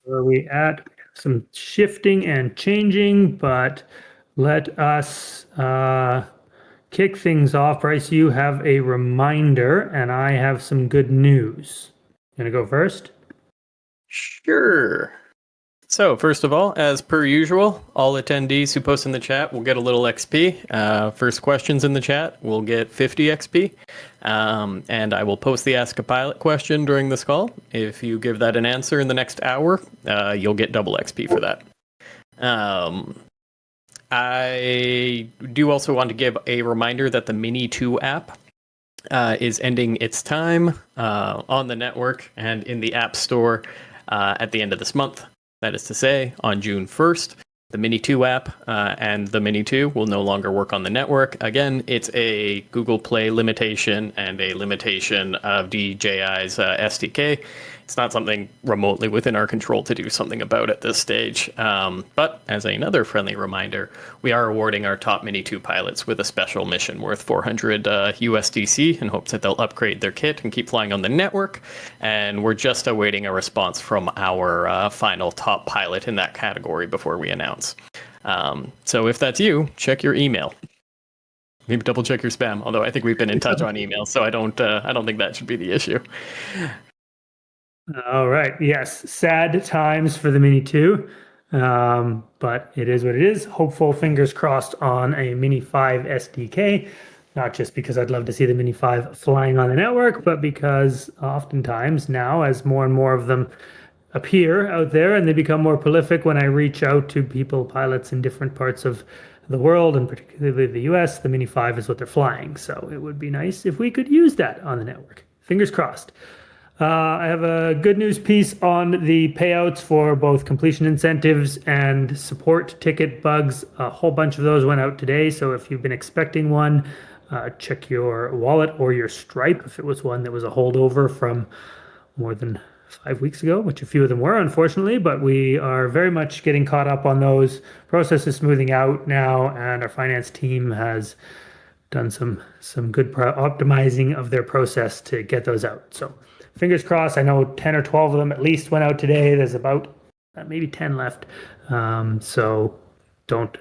Where are we at? Some shifting and changing, but let us kick things off. Bryce, you have a reminder, and I have some good news. You gonna go first? Sure. So, first of all, as per usual, all attendees who post in the chat will get a little XP. First questions in the chat will get 50 XP. And I will post the Ask a Pilot question during this call. If you give that an answer in the next hour, you'll get double XP for that. I do also want to give a reminder that the Mini 2 app is ending its time on the network and in the App Store at the end of this month. That is to say, on June 1st, the Mini 2 app and the Mini 2 will no longer work on the network. Again, it's a Google Play limitation and a limitation of DJI's SDK. It's not something remotely within our control to do something about at this stage. But as another friendly reminder, we are awarding our top Mini 2 pilots with a special mission worth 400 USDC in hopes that they'll upgrade their kit and keep flying on the network. And we're just awaiting a response from our final top pilot in that category before we announce. So if that's you, check your email. Maybe double check your spam, although I think we've been in touch on email, so I don't think that should be the issue. All right. Yes. Sad times for the Mini 2, but it is what it is. Hopeful, fingers crossed on a Mini 5 SDK, not just because I'd love to see the Mini 5 flying on the network, but because oftentimes now, as more and more of them appear out there and they become more prolific, when I reach out to people, pilots in different parts of the world, and particularly the US, the Mini 5 is what they're flying. So it would be nice if we could use that on the network. Fingers crossed. I have a good news piece on the payouts for both completion incentives and support ticket bugs. A whole bunch of those went out today. So if you've been expecting one, check your wallet or your Stripe if it was one that was a holdover from more than 5 weeks ago, which a few of them were, unfortunately, but we are very much getting caught up on those. Process is smoothing out now, and our finance team has done some good optimizing of their process to get those out. So fingers crossed. I know 10 or 12 of them at least went out today. There's about maybe 10 left. So don't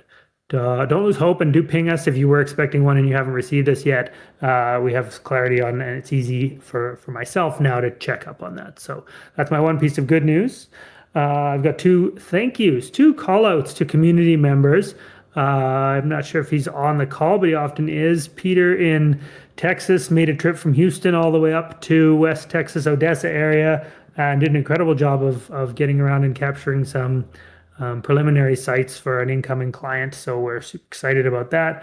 lose hope, and do ping us if you were expecting one and you haven't received us yet. We have clarity on, and it's easy for myself now to check up on that. So that's my one piece of good news. I've got two thank yous, two call outs to community members. I'm not sure if he's on the call, but he often is. Peter in Texas made a trip from Houston all the way up to West Texas, Odessa area, and did an incredible job of getting around and capturing some preliminary sites for an incoming client. So we're super excited about that.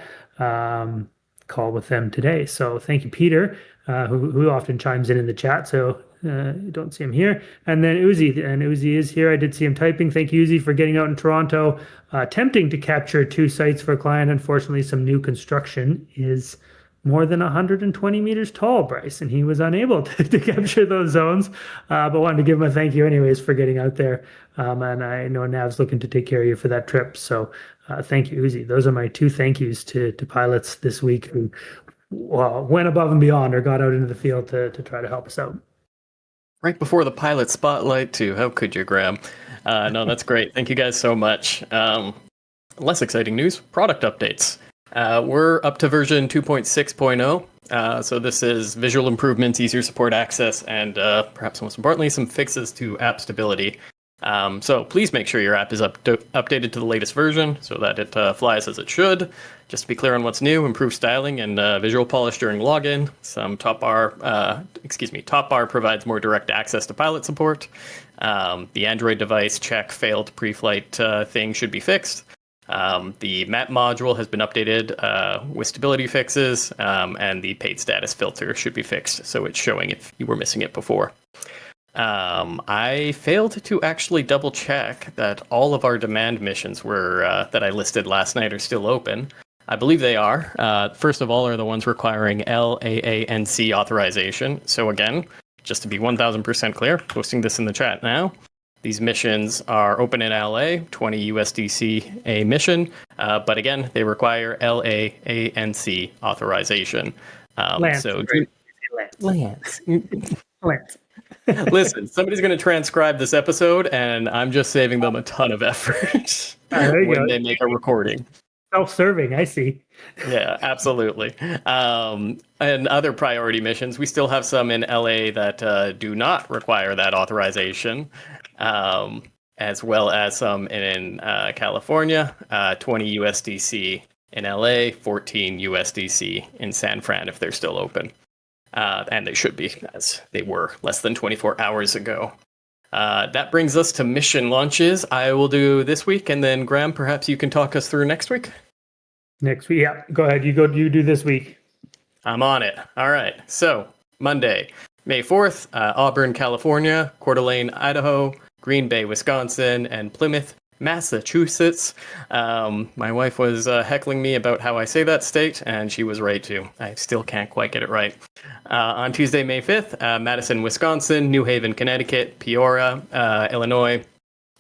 Call with them today. So thank you, Peter, who often chimes in the chat. So you don't see him here. And then Uzi, and Uzi is here. I did see him typing. Thank you, Uzi, for getting out in Toronto, attempting to capture 2 sites for a client. Unfortunately, some new construction is more than 120 meters tall, Bryce, and he was unable to capture those zones, but wanted to give him a thank you anyways for getting out there. And I know Nav's looking to take care of you for that trip. So thank you, Uzi. Those are my 2 thank yous to pilots this week who went above and beyond or got out into the field to try to help us out. Right before the pilot spotlight, too. How could you, Graham? No, that's great. Thank you guys so much. Less exciting news, product updates. We're up to version 2.6.0. So this is visual improvements, easier support access, and perhaps most importantly, some fixes to app stability. So please make sure your app is updated to the latest version so that it flies as it should. Just to be clear on what's new, improved styling and visual polish during login. Some top bar provides more direct access to pilot support. The Android device check failed pre-flight thing should be fixed. The map module has been updated with stability fixes, and the paid status filter should be fixed, so it's showing if you were missing it before. I failed to actually double check that all of our demand missions were that I listed last night are still open. I believe they are. First of all are the ones requiring LAANC authorization. So again, just to be 1000% clear, posting this in the chat now. These missions are open in LA, 20 USDC a mission, but again, they require LAANC authorization. LAANC. So LAANC. LAANC. Listen, somebody's going to transcribe this episode, and I'm just saving them a ton of effort There you when go. they make a recording. Self-serving, I see. Yeah, absolutely. And other priority missions, we still have some in LA that do not require that authorization, as well as some in California, 20 USDC in LA, 14 USDC in San Fran if they're still open. And they should be, as they were less than 24 hours ago. That brings us to mission launches. I will do this week, and then Graham, perhaps you can talk us through next week. Next week, yeah. Go ahead. You do this week. I'm on it. All right. So Monday, May 4th, Auburn, California, Coeur d'Alene, Idaho, Green Bay, Wisconsin, and Plymouth, Massachusetts. My wife was heckling me about how I say that state, and she was right too. I still can't quite get it right. On Tuesday, May 5th, Madison, Wisconsin, New Haven, Connecticut, Peoria, Illinois,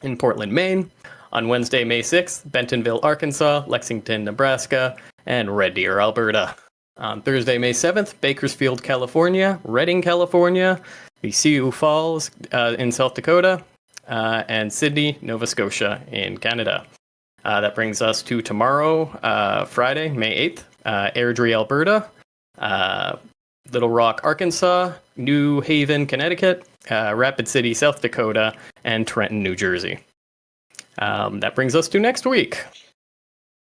and Portland, Maine. On Wednesday, May 6th, Bentonville, Arkansas, Lexington, Nebraska, and Red Deer, Alberta. On Thursday, May 7th, Bakersfield, California, Redding, California, the Sioux Falls in South Dakota, and Sydney, Nova Scotia in Canada. That brings us to tomorrow, Friday, May 8th, Airdrie, Alberta, Little Rock, Arkansas, New Haven, Connecticut, Rapid City, South Dakota, and Trenton, New Jersey. That brings us to next week.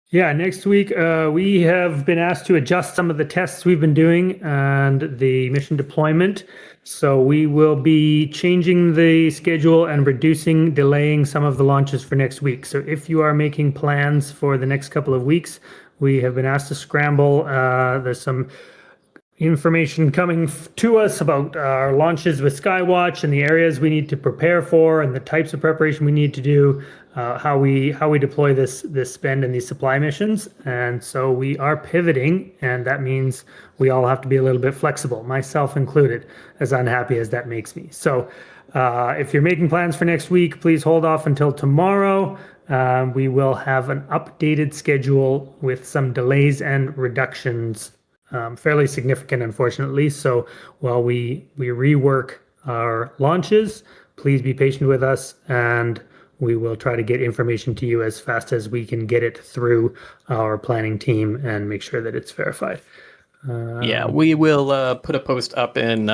Yeah, next week we have been asked to adjust some of the tests we've been doing and the mission deployment. So we will be changing the schedule and delaying some of the launches for next week. So if you are making plans for the next couple of weeks, we have been asked to scramble. There's some information coming to us about our launches with SkyWatch and the areas we need to prepare for and the types of preparation we need to do, how we deploy this spend in these supply missions. And so we are pivoting, and that means we all have to be a little bit flexible, myself included, as unhappy as that makes me. So if you're making plans for next week, please hold off until tomorrow. We will have an updated schedule with some delays and reductions, fairly significant, unfortunately. So while we rework our launches, please be patient with us, and we will try to get information to you as fast as we can get it through our planning team and make sure that it's verified. Yeah, we will put a post up in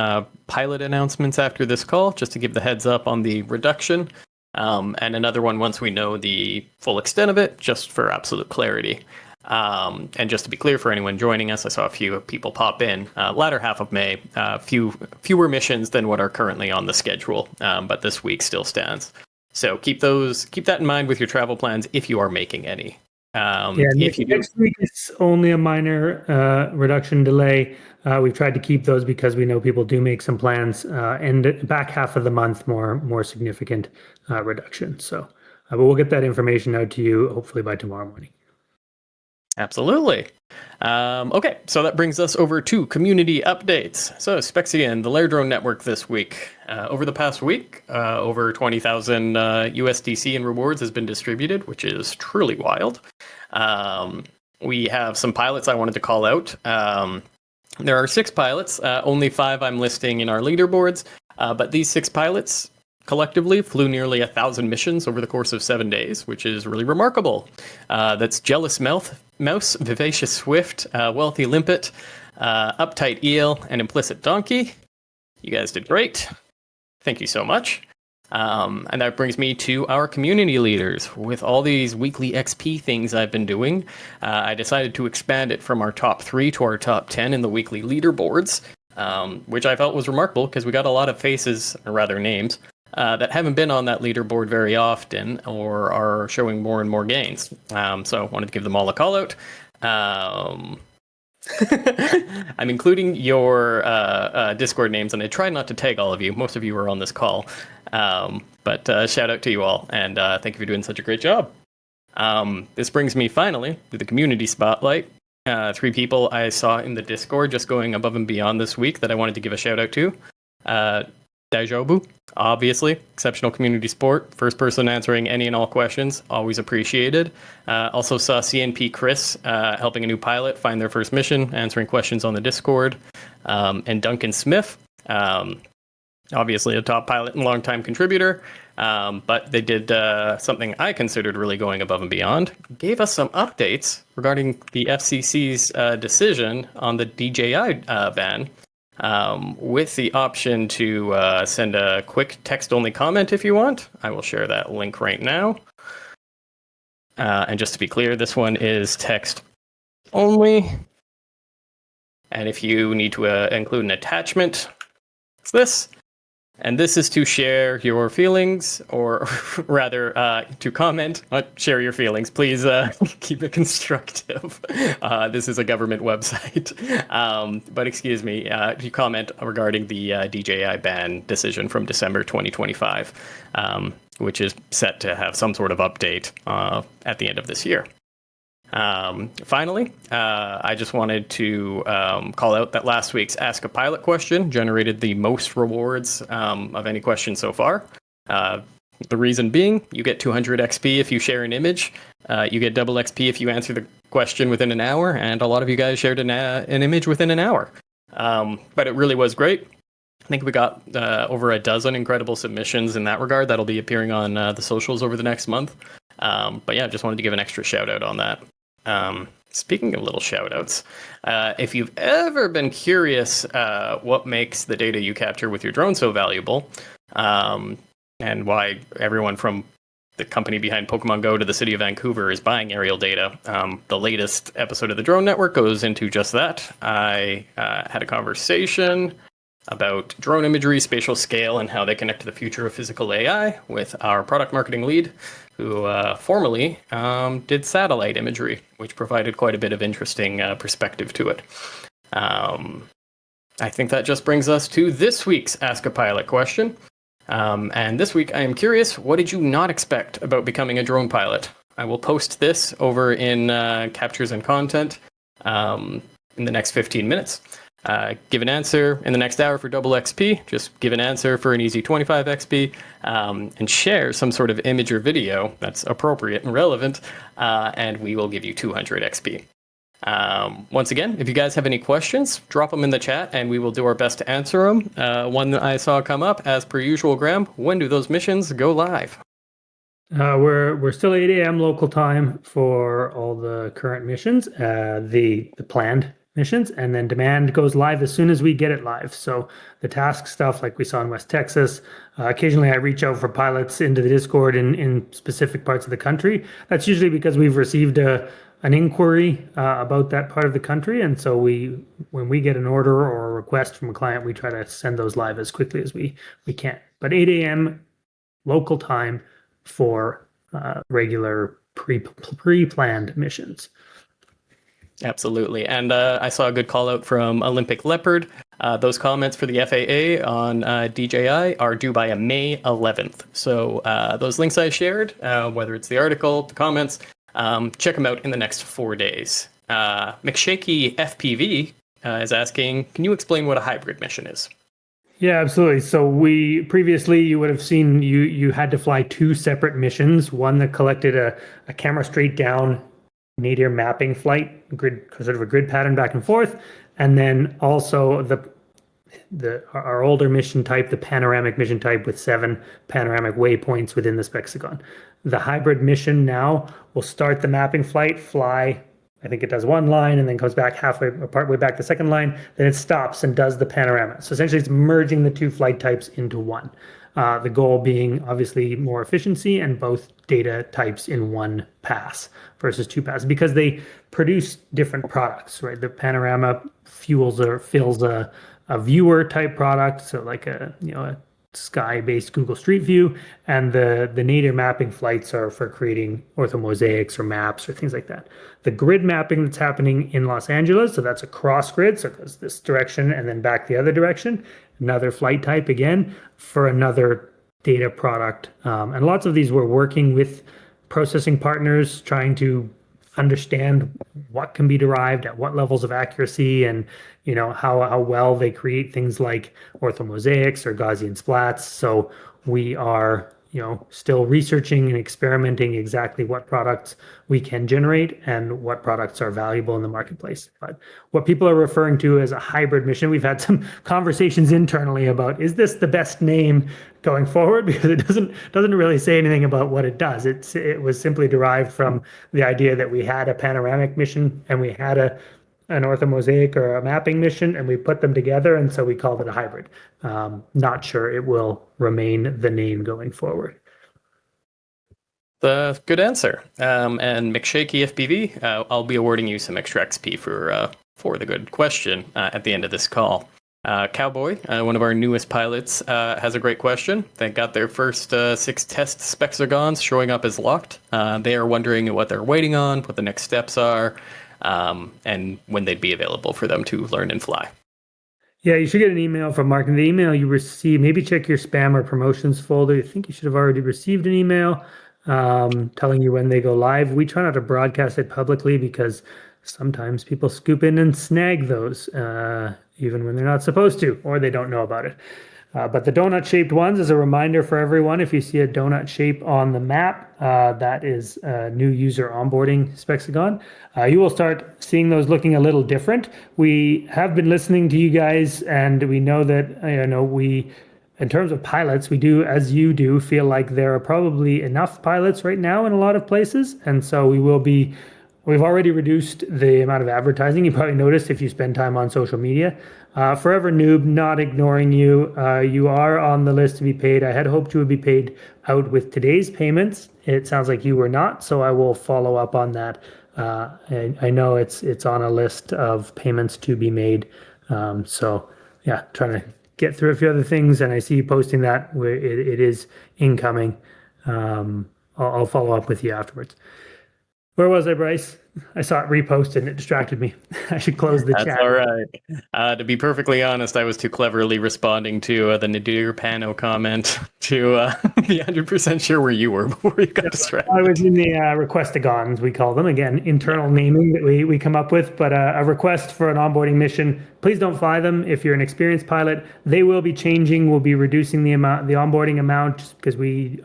pilot announcements after this call, just to give the heads up on the reduction, and another one once we know the full extent of it, just for absolute clarity. And just to be clear for anyone joining us, I saw a few people pop in. Latter half of May, fewer missions than what are currently on the schedule, but this week still stands. So keep that in mind with your travel plans if you are making any. Next week is only a minor reduction delay. We've tried to keep those because we know people do make some plans, and back half of the month more significant reduction. So, but we'll get that information out to you hopefully by tomorrow morning. Absolutely. Okay, so that brings us over to community updates. So Spexion, the LayerDrone network this week. Over the past week, over 20,000 USDC in rewards has been distributed, which is truly wild. We have some pilots I wanted to call out. There are 6 pilots, only 5 I'm listing in our leaderboards, but these 6 pilots collectively flew nearly 1,000 missions over the course of 7 days, which is really remarkable. That's Jealous Mouse, Vivacious Swift, Wealthy Limpet, Uptight Eel, and Implicit Donkey. You guys did great. Thank you so much. And that brings me to our community leaders. With all these weekly XP things I've been doing, I decided to expand it from our top 3 to our top 10 in the weekly leaderboards, which I felt was remarkable because we got a lot of faces, or rather names, that haven't been on that leaderboard very often or are showing more and more gains. So I wanted to give them all a call out. I'm including your Discord names, and I tried not to tag all of you. Most of you are on this call. But shout out to you all, and thank you for doing such a great job. This brings me finally to the community spotlight. 3 people I saw in the Discord just going above and beyond this week that I wanted to give a shout out to. daijoubu, obviously, exceptional community support, first person answering any and all questions, always appreciated. Also saw CNP Chris helping a new pilot find their first mission, answering questions on the Discord. And duncansmiff, obviously a top pilot and longtime contributor, but they did something I considered really going above and beyond. Gave us some updates regarding the FCC's decision on the DJI ban, with the option to send a quick text-only comment if you want. I will share that link right now. And just to be clear, this one is text only. And if you need to include an attachment, it's this. And this is to share your feelings, or rather, to comment, not share your feelings. Please keep it constructive. This is a government website. But excuse me, to comment regarding the DJI ban decision from December 2025, which is set to have some sort of update at the end of this year. Finally, I just wanted to call out that last week's Ask a Pilot question generated the most rewards of any question so far. The reason being, you get 200 XP if you share an image, you get double XP if you answer the question within an hour, and a lot of you guys shared an image within an hour. But it really was great. I think we got over a dozen incredible submissions in that regard that'll be appearing on the socials over the next month. But yeah, just wanted to give an extra shout out on that. Speaking of little shout-outs, if you've ever been curious what makes the data you capture with your drone so valuable, and why everyone from the company behind Pokemon Go to the city of Vancouver is buying aerial data, the latest episode of the Drone Network goes into just that. I had a conversation about drone imagery, spatial scale, and how they connect to the future of physical AI with our product marketing lead, who formerly did satellite imagery, which provided quite a bit of interesting perspective to it. I think that just brings us to this week's Ask a Pilot question. And this week, I am curious, what did you not expect about becoming a drone pilot? I will post this over in Captures and Content in the next 15 minutes. Give an answer in the next hour for double XP. Just give an answer for an easy 25 XP, and share some sort of image or video that's appropriate and relevant, and we will give you 200 XP. Once again, if you guys have any questions, drop them in the chat, and we will do our best to answer them. One that I saw come up, as per usual, Graham, when do those missions go live? We're still 8 a.m. local time for all the current missions, the planned missions, and then demand goes live as soon as we get it live. So the task stuff, like we saw in West Texas, occasionally I reach out for pilots into the Discord in specific parts of the country. That's usually because we've received an inquiry about that part of the country, and so when we get an order or a request from a client, we try to send those live as quickly as we can. But 8 a.m. local time for regular pre-planned missions. Absolutely. And I saw a good call out from Olympic Leopard. Those comments for the FAA on DJI are due by May 11th. So those links I shared, whether it's the article, the comments, check them out in the next 4 days. McShaky FPV is asking, can you explain what a hybrid mission is? Yeah, absolutely. So previously you would have seen you had to fly two separate missions, one that collected a camera straight down nadir mapping flight, sort of a grid pattern back and forth, and then also our older mission type, the panoramic mission type with 7 panoramic waypoints within the Spexagon. The hybrid mission now will start the mapping flight, fly, I think it does one line and then goes back partway back the second line, then it stops and does the panorama. So essentially it's merging the two flight types into one. The goal being obviously more efficiency and both data types in one pass versus two passes, because they produce different products, right? The panorama fills a viewer type product, so like a sky-based Google Street View, and the native mapping flights are for creating orthomosaics or maps or things like that. The grid mapping that's happening in Los Angeles, so that's a cross grid, so it goes this direction and then back the other direction, another flight type again for another data product. And lots of these we're working with processing partners, trying to understand what can be derived at what levels of accuracy, and how well they create things like orthomosaics or Gaussian splats. So we are still researching and experimenting exactly what products we can generate and what products are valuable in the marketplace. But what people are referring to as a hybrid mission, we've had some conversations internally about, is this the best name going forward? Because it doesn't really say anything about what it does. It was simply derived from the idea that we had a panoramic mission and we had an orthomosaic or a mapping mission, and we put them together, and so we called it a hybrid. Not sure it will remain the name going forward. The good answer. And McShaky FPV, I'll be awarding you some extra XP for the good question at the end of this call. Cowboy, one of our newest pilots, has a great question. They got their first 6 test Spexigons showing up as locked. They are wondering what they're waiting on, what the next steps are, and when they'd be available for them to learn and fly. Yeah, you should get an email from Mark. And the email you receive, maybe check your spam or promotions folder. I think you should have already received an email telling you when they go live. We try not to broadcast it publicly because sometimes people scoop in and snag those, even when they're not supposed to, or they don't know about it. But the donut-shaped ones, as a reminder for everyone, if you see a donut shape on the map, that is a new user onboarding Spexigon. You will start seeing those looking a little different. We have been listening to you guys, and we know that in terms of pilots, we do, as you do, feel like there are probably enough pilots right now in a lot of places, and so we've already reduced the amount of advertising. You probably noticed if you spend time on social media. Forever Noob, not ignoring you. You are on the list to be paid. I had hoped you would be paid out with today's payments. It sounds like you were not, so I will follow up on that. I know it's on a list of payments to be made. So yeah, trying to get through a few other things, and I see you posting that where it is incoming. I'll follow up with you afterwards. Where was I, Bryce? I saw it reposted and it distracted me. I should close the chat. That's all right. To be perfectly honest, I was too cleverly responding to the Nadir Pano comment to be 100% sure where you were before you got distracted. I was in the requestigons, we call them. Again, internal naming that we come up with, but a request for an onboarding mission. Please don't fly them if you're an experienced pilot. They will be changing. We'll be reducing the onboarding amount just because we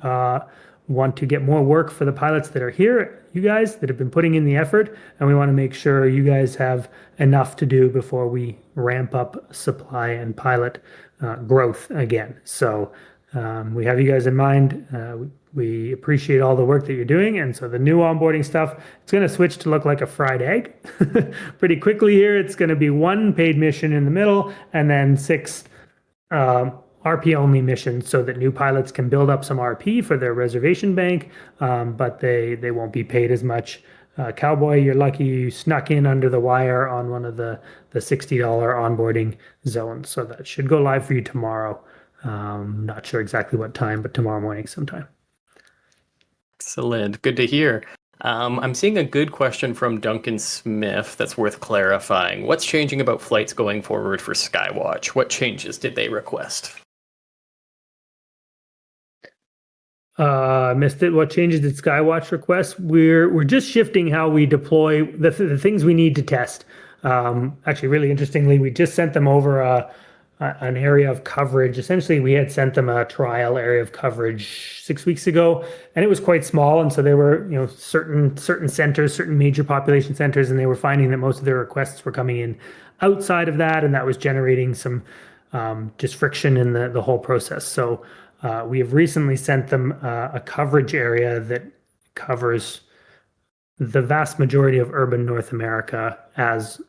want to get more work for the pilots that are here, you guys that have been putting in the effort, and we want to make sure you guys have enough to do before we ramp up supply and pilot growth again. So we have you guys in mind. We appreciate all the work that you're doing, and so the new onboarding stuff, it's going to switch to look like a fried egg pretty quickly here. It's going to be 1 paid mission in the middle, and then 6 RP only missions so that new pilots can build up some RP for their reservation bank, but they won't be paid as much. Cowboy, you're lucky you snuck in under the wire on one of the $60 onboarding zones. So that should go live for you tomorrow. Not sure exactly what time, but tomorrow morning sometime. Excellent. Good to hear. I'm seeing a good question from duncansmiff that's worth clarifying. What's changing about flights going forward for SkyWatch? What changes did they request? Missed it. What changes did SkyWatch request? We're just shifting how we deploy the things we need to test. Actually, really interestingly, we just sent them over an area of coverage. Essentially, we had sent them a trial area of coverage 6 weeks ago, and it was quite small. And so there were, certain centers, certain major population centers, and they were finding that most of their requests were coming in outside of that, and that was generating some just friction in the whole process. So we have recently sent them a coverage area that covers the vast majority of urban North America as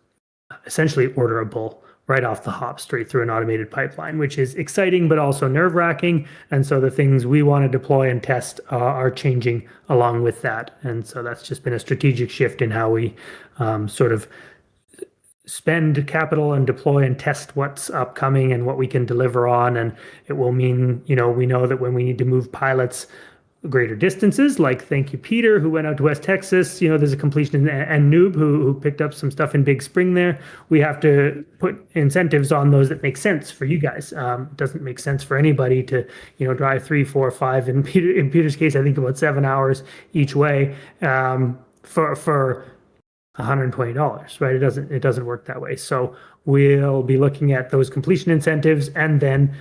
essentially orderable right off the hop straight through an automated pipeline, which is exciting but also nerve-wracking. And so the things we want to deploy and test are changing along with that. And so that's just been a strategic shift in how we sort of spend capital and deploy and test what's upcoming and what we can deliver on. And it will mean, we know that when we need to move pilots greater distances, like thank you, Peter, who went out to West Texas, there's a completion, and Noob, who picked up some stuff in Big Spring there. We have to put incentives on those that make sense for you guys. It doesn't make sense for anybody to, drive 3, 4, 5, in Peter's case, I think about 7 hours each way for $120, right? It doesn't work that way. So we'll be looking at those completion incentives and then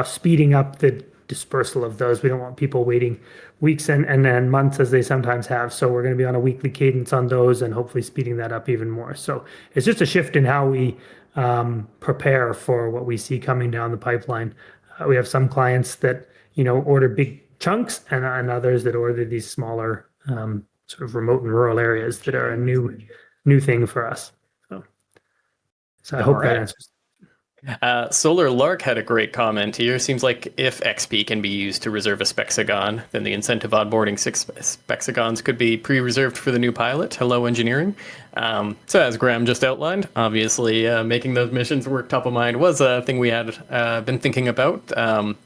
speeding up the dispersal of those. We don't want people waiting weeks and then months as they sometimes have. So we're going to be on a weekly cadence on those and hopefully speeding that up even more. So it's just a shift in how we prepare for what we see coming down the pipeline. We have some clients that, order big chunks and others that order these smaller sort of remote and rural areas that are a new thing for us. So I hope that answers. Solar Lark had a great comment here. Seems like if XP can be used to reserve a Spexigon, then the incentive onboarding 6 Spexigons could be pre-reserved for the new pilot. Hello, engineering. So as Graham just outlined, obviously making those missions work top of mind was a thing we had been thinking about.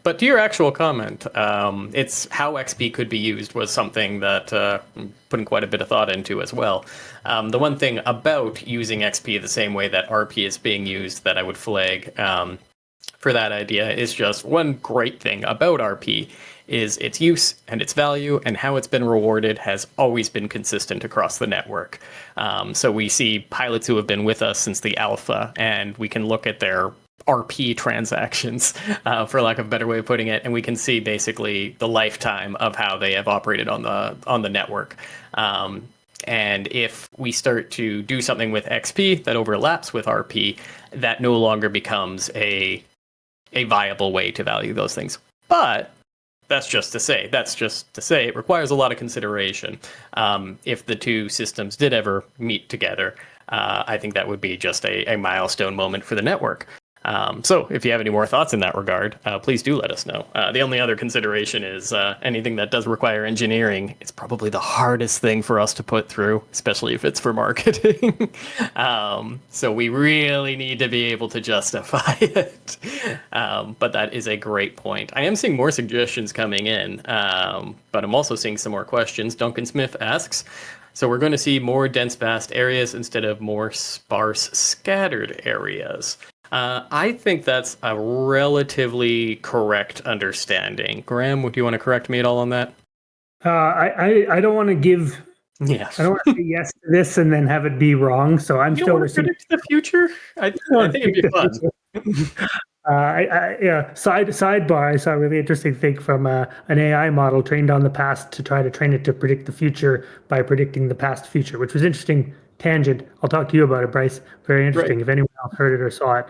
But to your actual comment, it's how XP could be used was something that putting quite a bit of thought into as well. The one thing about using XP the same way that RP is being used that I would flag for that idea is just one great thing about RP is its use and its value and how it's been rewarded has always been consistent across the network. So we see pilots who have been with us since the alpha, and we can look at their RP transactions, for lack of a better way of putting it, and we can see basically the lifetime of how they have operated on the network. And if we start to do something with XP that overlaps with RP, that no longer becomes a viable way to value those things. But that's just to say it requires a lot of consideration. If the two systems did ever meet together, I think that would be just a milestone moment for the network. So if you have any more thoughts in that regard, please do let us know. The only other consideration is anything that does require engineering. It's probably the hardest thing for us to put through, especially if it's for marketing. So we really need to be able to justify it. But that is a great point. I am seeing more suggestions coming in, but I'm also seeing some more questions. Duncan Smith asks, so we're going to see more dense, vast areas instead of more sparse, scattered areas. I think that's a relatively correct understanding. Graham, would you want to correct me at all on that? I don't want to give. Yeah. I don't want to say yes to this and then have it be wrong. So I'm still predict the future. I think it'd be fun. Sidebar. I saw a really interesting thing from an AI model trained on the past to try to train it to predict the future by predicting the past future, which was interesting. Tangent. I'll talk to you about it, Bryce. Very interesting. Right. If anyone else heard it or saw it,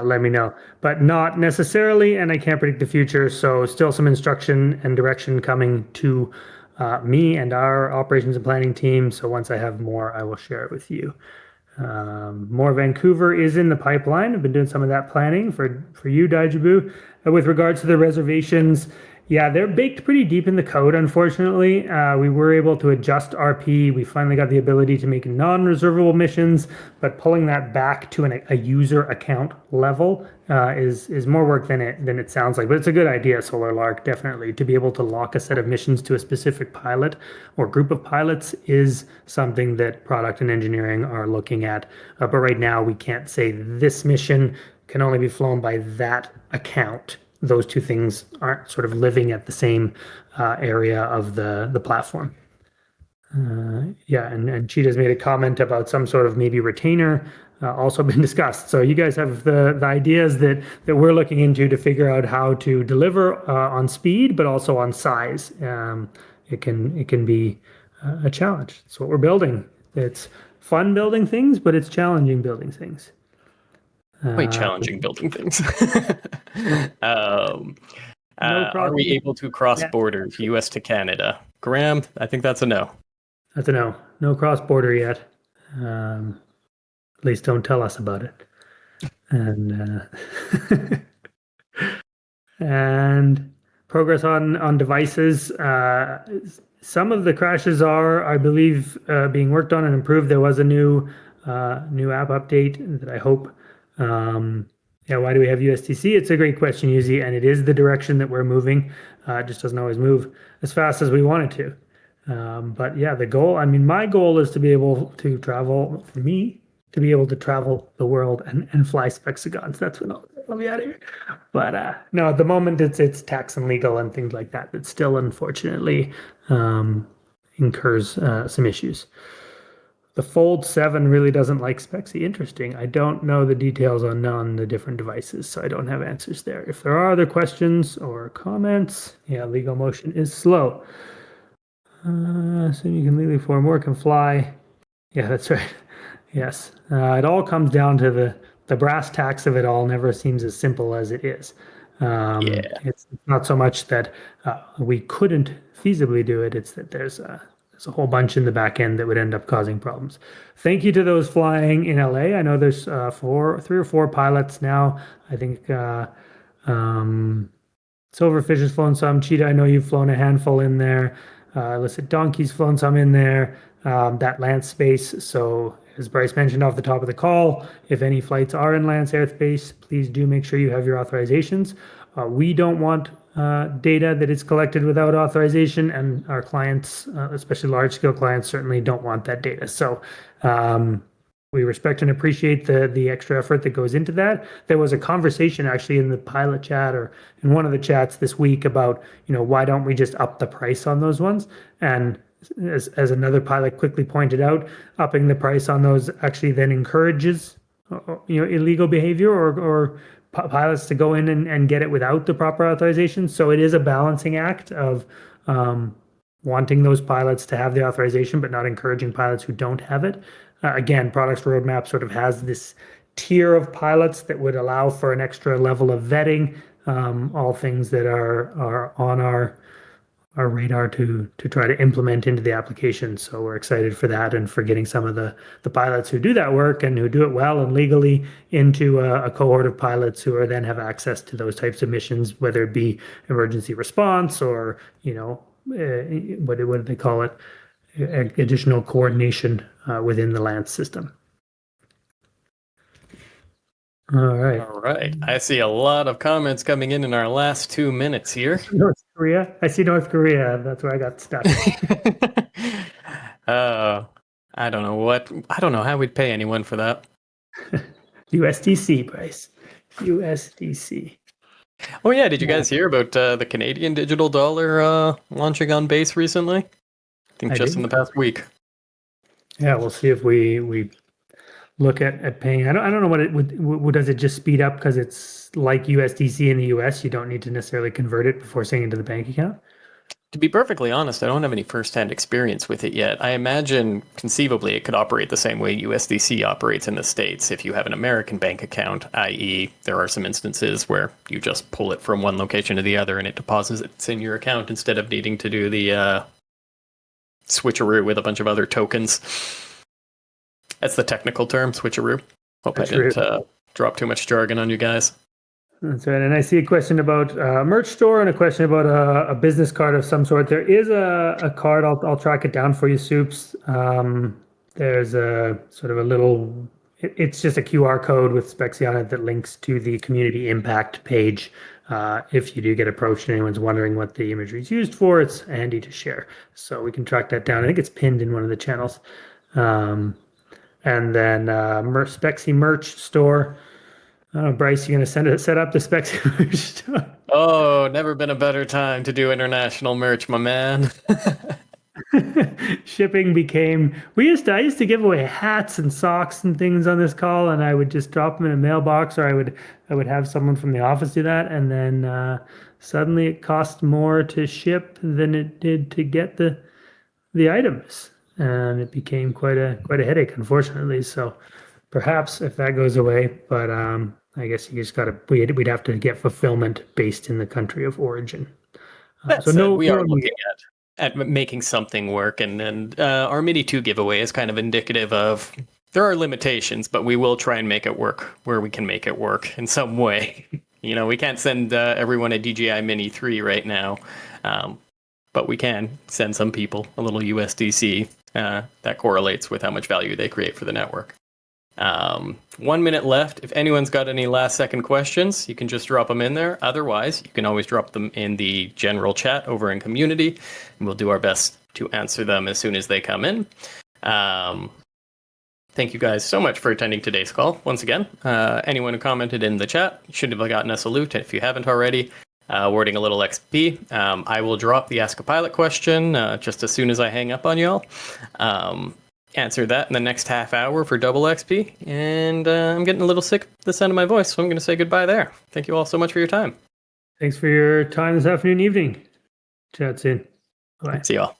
let me know. But not necessarily, and I can't predict the future. So still some instruction and direction coming to me and our operations and planning team. So once I have more, I will share it with you. More Vancouver is in the pipeline. I've been doing some of that planning for you, daijoubu. With regards to the reservations, yeah, they're baked pretty deep in the code, unfortunately. We were able to adjust RP. We finally got the ability to make non-reservable missions, but pulling that back to a user account level is more work than it sounds like. But it's a good idea, Solar Lark, definitely. To be able to lock a set of missions to a specific pilot or group of pilots is something that product and engineering are looking at. But right now, we can't say this mission can only be flown by that account. Those two things aren't sort of living at the same area of the platform. And Cheetah's made a comment about some sort of maybe retainer also been discussed. So you guys have the ideas that we're looking into to figure out how to deliver on speed, but also on size. It can be a challenge. It's what we're building. It's fun building things, but it's challenging building things. Quite challenging building things. Are we able to cross borders, US to Canada? Graham, I think that's a no. That's a no. No cross border yet. At least don't tell us about it. And and progress on devices. Some of the crashes are, I believe, being worked on and improved. There was a new app update that I hope. Why do we have USDC? It's a great question, Yuzi, and it is the direction that we're moving. It just doesn't always move as fast as we want it to. But yeah, the goal, my goal is to be able to travel, for me, to be able to travel the world and fly Spexigons. That's when I'll be out of here. But no, at the moment it's tax and legal and things like that that still unfortunately incurs some issues. The Fold 7 really doesn't like Spexi. Interesting. I don't know the details on the different devices, so I don't have answers there. If there are other questions or comments, yeah, legal motion is slow. Soon you can legally form work and fly. Yeah, that's right. Yes. It all comes down to the brass tacks of it all never seems as simple as it is. Yeah. It's not so much that we couldn't feasibly do it, it's that there's a whole bunch in the back end that would end up causing problems. Thank you to those flying in LA. I know there's 3 or 4 pilots now. I think Silverfish has flown some. Cheetah, I know you've flown a handful in there. Illicit Donkey's flown some in there. That LAANC space. So as Bryce mentioned off the top of the call, if any flights are in LAANC airspace, please do make sure you have your authorizations. We don't want data that is collected without authorization, and our clients, especially large-scale clients, certainly don't want that data. So we respect and appreciate the extra effort that goes into that. There was a conversation actually in the pilot chat or in one of the chats this week about, why don't we just up the price on those ones? And as another pilot quickly pointed out, upping the price on those actually then encourages illegal behavior or pilots to go in and get it without the proper authorization. So it is a balancing act of wanting those pilots to have the authorization, but not encouraging pilots who don't have it. Again, products roadmap sort of has this tier of pilots that would allow for an extra level of vetting, all things that are on our radar to try to implement into the application. So we're excited for that and for getting some of the pilots who do that work and who do it well and legally into a cohort of pilots who are then have access to those types of missions, whether it be emergency response or, what do they call it? Additional coordination within the LAANC system. All right. All right. I see a lot of comments coming in our last 2 minutes here. North Korea. I see North Korea. That's where I got stuck. I don't know how we'd pay anyone for that. USDC, Bryce. USDC. Oh yeah, did you guys hear about the Canadian digital dollar launching on base recently? I think just in the past week. Yeah, we'll see if we look at paying. I don't know what it would. Does it just speed up because it's like USDC in the US? You don't need to necessarily convert it before sending it to the bank account. To be perfectly honest, I don't have any first-hand experience with it yet. I imagine conceivably it could operate the same way USDC operates in the States. If you have an American bank account, i.e. there are some instances where you just pull it from one location to the other and it deposits in your account instead of needing to do the switcheroo with a bunch of other tokens. That's the technical term, switcheroo. Hope I didn't drop too much jargon on you guys. That's right. And I see a question about a merch store and a question about a business card of some sort. There is a card. I'll track it down for you, Soups. There's a sort of a little, it's just a QR code with Spexi on it that links to the community impact page. If you do get approached and anyone's wondering what the imagery is used for, it's handy to share. So we can track that down. I think it's pinned in one of the channels. And then Spexi merch store. Bryce, you're going to set up the Spexi merch store? Oh, never been a better time to do international merch, my man. Shipping became, I used to give away hats and socks and things on this call, and I would just drop them in a mailbox, or I would have someone from the office do that, and then suddenly it cost more to ship than it did to get the items, and it became quite a headache, unfortunately. So perhaps if that goes away, but I guess you just we'd have to get fulfillment based in the country of origin. We are looking at making something work, and our Mini 2 giveaway is kind of indicative of there are limitations, but we will try and make it work where we can make it work in some way. We can't send everyone a DJI Mini 3 right now, but we can send some people a little USDC that correlates with how much value they create for the network. 1 minute left. If anyone's got any last second questions, you can just drop them in there. Otherwise, you can always drop them in the general chat over in community, and we'll do our best to answer them as soon as they come in. Thank you guys so much for attending today's call. Once again, anyone who commented in the chat should have gotten a salute. If you haven't already, awarding a little XP. I will drop the Ask a Pilot question just as soon as I hang up on y'all. answer that in the next half hour for double XP. And I'm getting a little sick of the sound of my voice, so I'm going to say goodbye there. Thank you all so much for your time. Thanks for your time this afternoon, evening. Chat soon. Bye. See y'all.